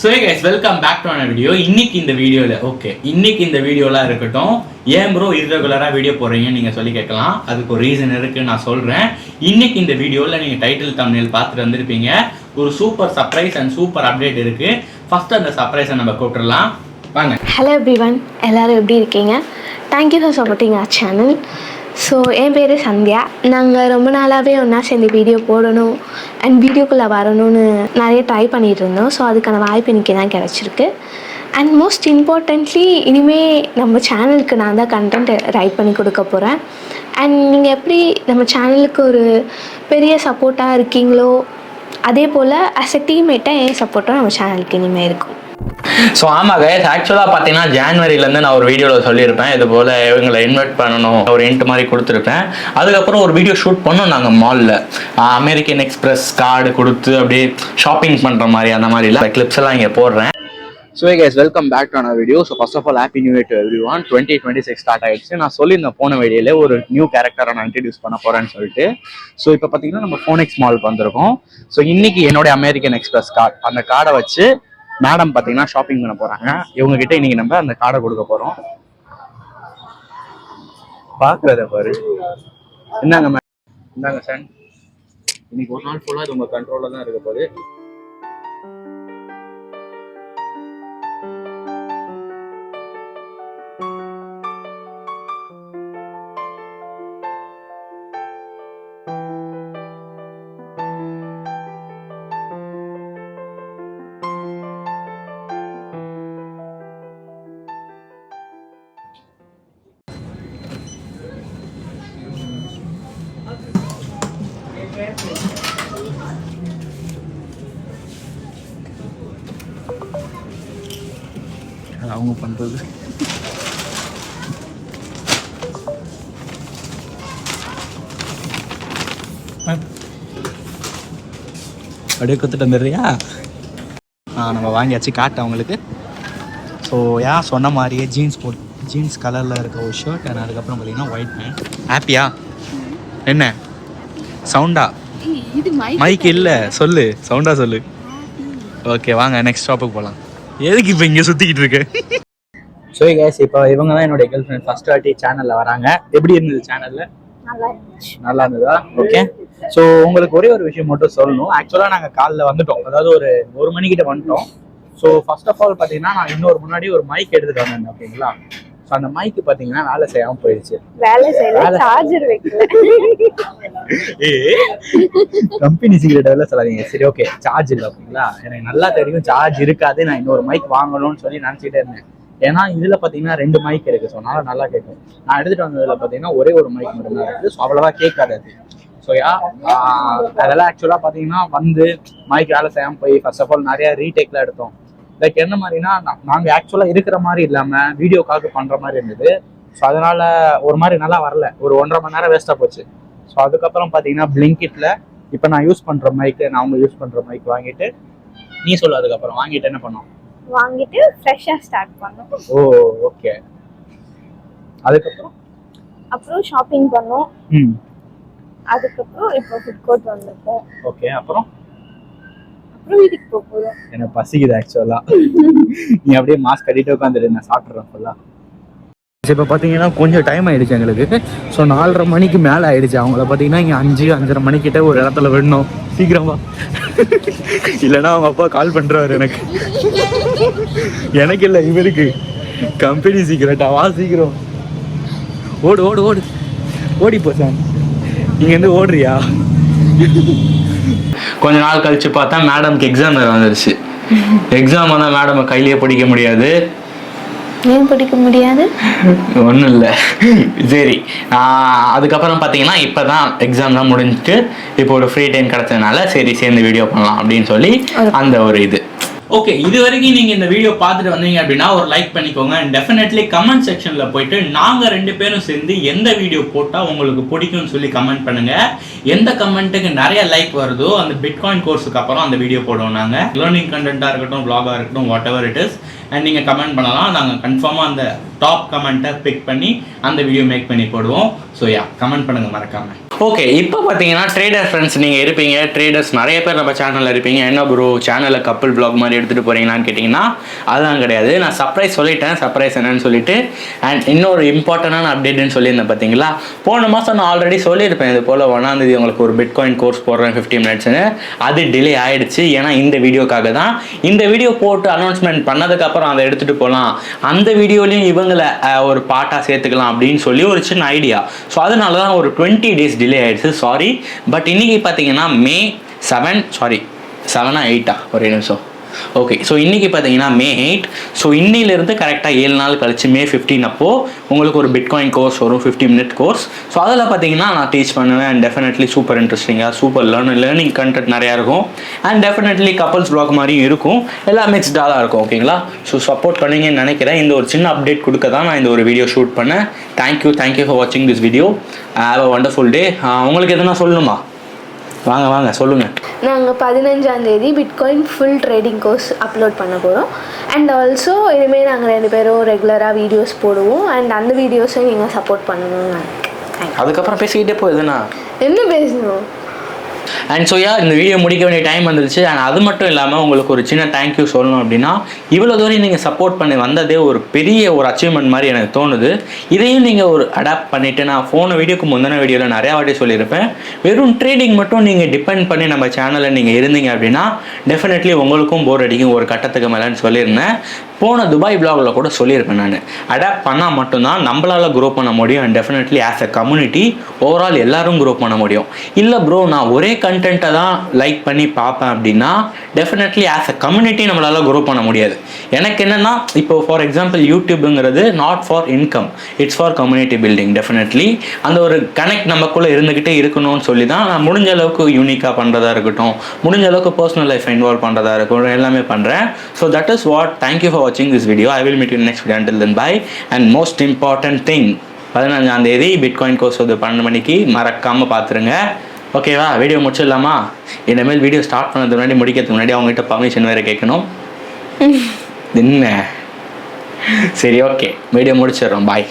So hey guys, welcome back to another video. இன்னைக்கு இந்த வீடியோல இருக்கட்டும். ஏன் ப்ரோ irregular வீடியோ போறீங்க நீங்க சொல்லி கேட்கலாம். அதுக்கு ஒரு ரீசன் இருக்கு, நான் சொல்றேன். இன்னைக்கு இந்த வீடியோல நீங்க டைட்டில் thumbnail பார்த்துட்டு வந்திருப்பீங்க. ஒரு super surprise and super update இருக்கு. ஃபர்ஸ்ட் அந்த சர்ப்ரைஸை நம்ம கூப்பிடலாம். வாங்க. ஹலோ எவ்ரிவன், எல்லாரும் எப்படி இருக்கீங்க? Thank you for supporting our channel. So என் பேர் சந்தியா. நாங்கள் ரொம்ப நாளாகவே ஒன்றா சேர்ந்து வீடியோ போடணும் அண்ட் வீடியோக்குள்ளே வரணும்னு நிறைய ட்ரை பண்ணிகிட்டு இருந்தோம். ஸோ அதுக்கான வாய்ப்பு இன்றைக்கி தான் கிடச்சிருக்கு. அண்ட் மோஸ்ட் இம்பார்ட்டன்ட்லி இனிமேல் நம்ம சேனலுக்கு நான் தான் கண்டென்ட் ரைட் பண்ணி கொடுக்க போகிறேன். அண்ட் நீங்கள் எப்படி நம்ம சேனலுக்கு ஒரு பெரிய சப்போர்ட்டாக இருக்கீங்களோ அதே போல் அஸ் எ டீம்மேட்டாக என் சப்போர்ட்டும் நம்ம சேனலுக்கு இனிமேல் இருக்கும். ஸோ ஆமாம் கைஸ், ஆக்சுவலாக பார்த்தீங்கன்னா ஜான்வரிலேருந்து நான் ஒரு வீடியோவில் சொல்லியிருப்பேன், இது போல் இவங்களை இன்வைட் பண்ணணும், ஒரு இன்ட் மாதிரி கொடுத்துருப்பேன். அதுக்கப்புறம் ஒரு வீடியோ ஷூட் பண்ணோம் நாங்கள் மாலில், அமெரிக்கன் எக்ஸ்பிரஸ் கார்டு கொடுத்து அப்படியே ஷாப்பிங் பண்ணுற மாதிரி அந்த மாதிரிலாம் கிளிப்ஸ் எல்லாம் இங்கே போடுறேன். So guys, welcome back to another video. So first of all happy new year to everyone. 2026 start ஆகிடுச்சு. நான் சொல்லியிருந்தேன் போன வீடியோவில் ஒரு நியூ கேரக்டரை நான் இன்ட்ரடியூஸ் பண்ண போகிறேன்னு சொல்லிட்டு. ஸோ இப்போ பார்த்தீங்கன்னா நம்ம ஃபோனிக்ஸ் மாலுக்கு வந்திருக்கோம். ஸோ இன்னைக்கு என்னுடைய அமெரிக்கன் எக்ஸ்பிரஸ் கார்டு, அந்த கார்டை வச்சு மேடம் பார்த்தீங்கன்னா ஷாப்பிங் பண்ண போகிறாங்க. இவங்க கிட்ட இன்னைக்கு நம்ம அந்த கார்டை கொடுக்க போகிறோம். பார்க்குறத பாரு. என்னங்க மேம், இந்தாங்க சார், இன்னைக்கு ஒரு நாள் ஃபுல்லாக இது உங்கள் கண்ட்ரோலில் தான் இருக்க போகுது. அவங்க பண்றது அப்படியே கொடுத்துட்டு வந்துடுறியா? நம்ம வாங்கியாச்சு காட்டு அவங்களுக்கு. ஸோ சொன்ன மாதிரியே ஜீன்ஸ் கலரில் இருக்க ஒரு ஷர்ட் அண்ட் அதுக்கப்புறம் பார்த்தீங்கன்னா ஒயிட் பேண்ட். ஹாப்பியா? என்ன சவுண்டா? மைக் இல்லை, சொல்லு, சவுண்டா சொல்லு. ஓகே வாங்க நெக்ஸ்ட் ஸ்டாப்புக்கு போகலாம். எதுக்கு இப்போ இங்கே சுற்றிக்கிட்டு இருக்கு? ஸோ கேஸ், இப்போ இவங்க தான் என்னுடைய கேர்ள் ஃப்ரெண்ட். ஃபர்ஸ்ட் வாட்டி சேனலில் வராங்க. எப்படி இருந்தது சேனலில்? நல்லா இருந்ததா? ஓகே. ஸோ உங்களுக்கு ஒரே ஒரு விஷயம் மட்டும் சொல்லணும். ஆக்சுவலாக நாங்கள் காலைல வந்துட்டோம், அதாவது ஒரு மணிக்கிட்ட வந்துட்டோம். ஸோ ஃபர்ஸ்ட் ஆஃப் ஆல் பார்த்தீங்கன்னா நான் இன்னொரு முன்னாடி ஒரு மைக் எடுத்துகிட்டு வந்தேன், ஓகேங்களா? ஸோ அந்த மைக்கு பார்த்தீங்கன்னா வேலை செய்யாமல் போயிடுச்சு. கம்பெனி சீக்ரெட் எல்லாம் சொல்லாதீங்க, சரி? ஓகே, சார்ஜ் இல்லை, ஓகேங்களா? எனக்கு நல்லா தெரியும் சார்ஜ் இருக்காது. நான் இன்னொரு மைக் வாங்கணும்னு சொல்லி நினச்சிட்டே இருந்தேன். ஏன்னா இதில் பார்த்தீங்கன்னா 2 மைக் இருக்குது. ஸோ அதனால நல்லா கேட்கும். நான் எடுத்துகிட்டு வந்ததில் பார்த்தீங்கன்னா ஒரே ஒரு மைக் மட்டும் தான் இருக்குது. ஸோ அவ்வளோவா கேட்காது அது. ஸோ அதெல்லாம் ஆக்சுவலாக பார்த்தீங்கன்னா வந்து மைக் வேலை செய்யாமல் போய் ஃபர்ஸ்ட் ஆஃப் ஆல் நிறையா ரீடேக்கில் எடுத்தோம். லைக் என்ன மாதிரினா, நாங்கள் ஆக்சுவலாக இருக்கிற மாதிரி இல்லாமல் வீடியோக்காக பண்ணுற மாதிரி இருந்தது. ஸோ அதனால் ஒரு மாதிரி நல்லா வரல. ஒரு 1.5 மணி நேரம் வேஸ்ட்டாக போச்சு. ஸோ அதுக்கப்புறம் பார்த்தீங்கன்னா பிளிங்கிட்டில் இப்போ நான் யூஸ் பண்ணுற மைக்கு, நான் அவங்க யூஸ் பண்ணுற மைக் வாங்கிட்டு, நீ சொல்லு, அதுக்கப்புறம் வாங்கிட்டு என்ன பண்ணோம்? வாங்கிட்டு ஃப்ரெஷ்ஷாக ஸ்டார்ட் பண்ணோம். ஓ ஓகே. அப்புறம் ஷாப்பிங் பண்ணோம். அதுக்கப்புறம் இப்போ ஃபுட் கோர்ட் வந்திருக்கோம். ஓகே. அப்புறம் வீட்டுக்கு போக போகிறோம். எனக்கு பசிக்குது ஆக்சுவலாக. நீ அப்படியே மாஸ்க் கட்டிட்டு உட்காந்துட்டு நான் சாப்பிட்றேன் ஃபுல்லாக. இப்போ பார்த்தீங்கன்னா கொஞ்சம் டைம் ஆகிடுச்சு எங்களுக்கு. ஸோ 4:30 மணிக்கு மேலே ஆகிடுச்சு. அவங்கள பார்த்தீங்கன்னா இங்கே 5-5:30 மணிக்கிட்ட ஒரு இடத்துல விடணும். சீக்கிரமா, இல்லைன்னா அவங்க அப்பா கால் பண்ணுறாரு எனக்கு. எனக்கு இல்லை, இவருக்கு. கம்பெனி சீக்கிரட்டா, வா சீக்கிரம், ஓடு ஓடு ஓடு, ஓடிப்போ சார். இங்கேருந்து ஓடுறியா? கொஞ்ச நாள் கழிச்சு பார்த்தா மேடம்க்கு எக்ஸாம் வந்துருச்சு. எக்ஸாம் வந்தால் மேடம் கையிலேயே படிக்க முடியாது. ஏன் படிக்க முடியாது? ஒன்றும் இல்லை, சரி. அதுக்கப்புறம் பார்த்தீங்கன்னா இப்போ தான் எக்ஸாம்லாம் முடிஞ்சிட்டு இப்போ ஒரு ஃப்ரீ டைம் கிடச்சதுனால சரி சேர்ந்து வீடியோ பண்ணலாம் அப்படின்னு சொல்லி அந்த ஒரு இது. ஓகே, இது வரைக்கும் நீங்கள் இந்த வீடியோ பார்த்துட்டு வந்தீங்க அப்படின்னா ஒரு லைக் பண்ணிக்கோங்க. அண்ட் டெஃபினெட்லி கமெண்ட் செக்ஷனில் போயிட்டு நாங்கள் 2 பேரும் சேர்ந்து எந்த வீடியோ போட்டால் உங்களுக்கு பிடிக்கும்னு சொல்லி கமெண்ட் பண்ணுங்கள். எந்த கமெண்ட்டுக்கு நிறைய லைக் வருதோ அந்த பிட்காயின் கோர்ஸுக்கு அப்புறம் அந்த வீடியோ போடுவோம். நாங்கள் லேர்னிங் கண்டென்ட்டாக இருக்கட்டும், வ்ளாகாக இருக்கட்டும், what ever it is. And நீங்கள் கமெண்ட் பண்ணலாம். நாங்கள் கன்ஃபார்மாக அந்த டாப் கமெண்ட்டை பிக் பண்ணி அந்த வீடியோ மேக் பண்ணி போடுவோம். ஸோ கமெண்ட் பண்ணுங்கள் மறக்காமல். ஓகே, இப்போ பார்த்தீங்கன்னா ட்ரேடர் ஃப்ரெண்ட்ஸ் நீங்கள் இருப்பீங்க, ட்ரேடர்ஸ் நிறைய பேர் நம்ம சேனலில் இருப்பீங்க. என்ன ப்ரோ சேனலில் கப்புள் வ்ளாக் மாதிரி எடுத்துகிட்டு போகிறீங்களான்னு கேட்டிங்கன்னா அதெல்லாம் கிடையாது. நான் சர்ப்ரைஸ் சொல்லிட்டேன், சர்ப்ரைஸ் என்னன்னு சொல்லிட்டு. அண்ட் இன்னொரு இம்பார்ட்டண்டான அப்டேட்னு சொல்லியிருந்தேன் பார்த்தீங்களா. போன மாதம் நான் ஆல்ரெடி சொல்லியிருப்பேன், இது போல் 1ஆம் தேதி உங்களுக்கு ஒரு பிட்காயின் கோர்ஸ் போடுறேன் 50 மினிட்ஸ்னு. அது டிலே ஆகிடுச்சு, ஏன்னா இந்த வீடியோக்காக தான். இந்த வீடியோ போட்டு அனௌன்ஸ்மெண்ட் பண்ணதுக்கப்புறம் அதை எடுத்துகிட்டு போகலாம், அந்த வீடியோலையும் இவங்களை ஒரு பாட்டாக சேர்த்துக்கலாம் அப்படின்னு சொல்லி ஒரு சின்ன ஐடியா. ஸோ அதனால தான் ஒரு 20 days டிலே ஆயிடுச்சு, சாரி. பட் இன்னைக்கு பார்த்தீங்கன்னா May 7, சாரி 7ஆ 8ஆ, ஒரே நிமிஷம். ஓகே, ஸோ இன்றைக்கி பார்த்தீங்கன்னா May 8. ஸோ இன்னிலிருந்து கரெக்டாக 7 நாள் கழிச்சு May 15 அப்போது உங்களுக்கு ஒரு பிட்காயின் கோர்ஸ் வரும், 50 minute கோர்ஸ். ஸோ அதில் பார்த்தீங்கன்னா நான் டீச் பண்ணுவேன். அண்ட் டெஃபினெட்லி சூப்பர் இன்ட்ரெஸ்டிங்காக சூப்பர் லேர்னிங் கண்டென்ட் நிறையா இருக்கும். அண்ட் டெஃபினெட்லி கப்பல்ஸ் வ்ளாக் மாதிரியும் இருக்கும், எல்லாம் மிக்ஸ்டாக தான் இருக்கும். ஓகேங்களா, ஸோ சப்போர்ட் பண்ணீங்கன்னு நினைக்கிறேன். இந்த ஒரு சின்ன அப்டேட் கொடுக்க தான் நான் இந்த ஒரு வீடியோ ஷூட் பண்ணேன். தேங்க்யூ ஃபார் வாட்சிங் this video. Have a wonderful டே. உங்களுக்கு எதுனா சொல்லணுமா? வாங்க சொல்லுங்கள். நாங்கள் 15ஆம் தேதி bitcoin full trading course upload பண்ண போகிறோம். அண்ட் ஆல்சோ இனிமேல் நாங்கள் 2 பேரும் ரெகுலராக வீடியோஸ் போடுவோம். அண்ட் அந்த வீடியோஸை நீங்கள் சப்போர்ட் பண்ணணும்னு நினைக்கிறேன். அதுக்கப்புறம் பேசிக்கிட்டே போகுதுண்ணா, என்ன பேசணும்? அண்ட் ஸோ இந்த வீடியோ முடிக்க வேண்டிய டைம் வந்துருச்சு. அண்ட் அது மட்டும் இல்லாமல் உங்களுக்கு ஒரு சின்ன தேங்க்யூ சொல்லணும் அப்படின்னா, இவ்வளோ தூரம் நீங்கள் சப்போர்ட் பண்ணி வந்ததே ஒரு பெரிய ஒரு அச்சீவ்மெண்ட் மாதிரி எனக்கு தோணுது. இதையும் நீங்கள் ஒரு அடாப்ட் பண்ணிவிட்டு, நான் வீடியோக்கு முந்தின வீடியோவில் நிறையா வாட்டி சொல்லியிருப்பேன், வெறும் ட்ரேடிங் மட்டும் நீங்கள் டிபெண்ட் பண்ணி நம்ம சேனலில் நீங்கள் இருந்தீங்க அப்படின்னா டெஃபினெட்லி உங்களுக்கும் போர் அடிக்கும் ஒரு கட்டத்துக்கு மேலேன்னு சொல்லியிருந்தேன். போன துபாய் வ்ளாகில் கூட சொல்லியிருப்பேன், நான் அடாப்ட் பண்ணால் மட்டும்தான் நம்மளால் க்ரோ பண்ண முடியும். And definitely as a community overall எல்லோரும் க்ரோ பண்ண முடியும். இல்லை ப்ரோ நான் ஒரே கண்டென்ட்டை தான் லைக் பண்ணி பார்ப்பேன் அப்படின்னா டெஃபினெட்லி ஆஸ் அ கம்யூனிட்டி நம்மளால் க்ரோ பண்ண முடியாது. எனக்கு என்னென்னா, இப்போ ஃபார் எக்ஸாம்பிள் யூடியூப்புங்கிறது not for income, it's for community building. Definitely அந்த ஒரு கனெக்ட் நமக்குள்ளே இருந்துக்கிட்டே இருக்கணும்னு சொல்லி தான் நான் முடிஞ்ச அளவுக்கு யூனிக்காக பண்ணுறதா இருக்கட்டும், முடிஞ்ச அளவுக்கு பர்சனல் லைஃப் இன்வால்வ் பண்ணுறதா இருக்கட்டும், எல்லாமே பண்ணுறேன். So that is what. Thank you for watching this video. I will meet you in next video. Until then, bye. And most important thing, 15ஆம் தேதி பிட்காயின் கோர்ஸ் வந்து 12 மணிக்கு மறக்காமல் பார்த்துருங்க. ஓகேவா, வீடியோ முடிச்சிடலாமா? இனிமேல் வீடியோ ஸ்டார்ட் பண்ணதுக்கு முன்னாடி, முடிக்கிறதுக்கு முன்னாடி அவங்ககிட்ட பர்மிஷன் வேறு கேட்கணும். என்ன சரி, ஓகே, வீடியோ முடிச்சிடுறோம். பாய்.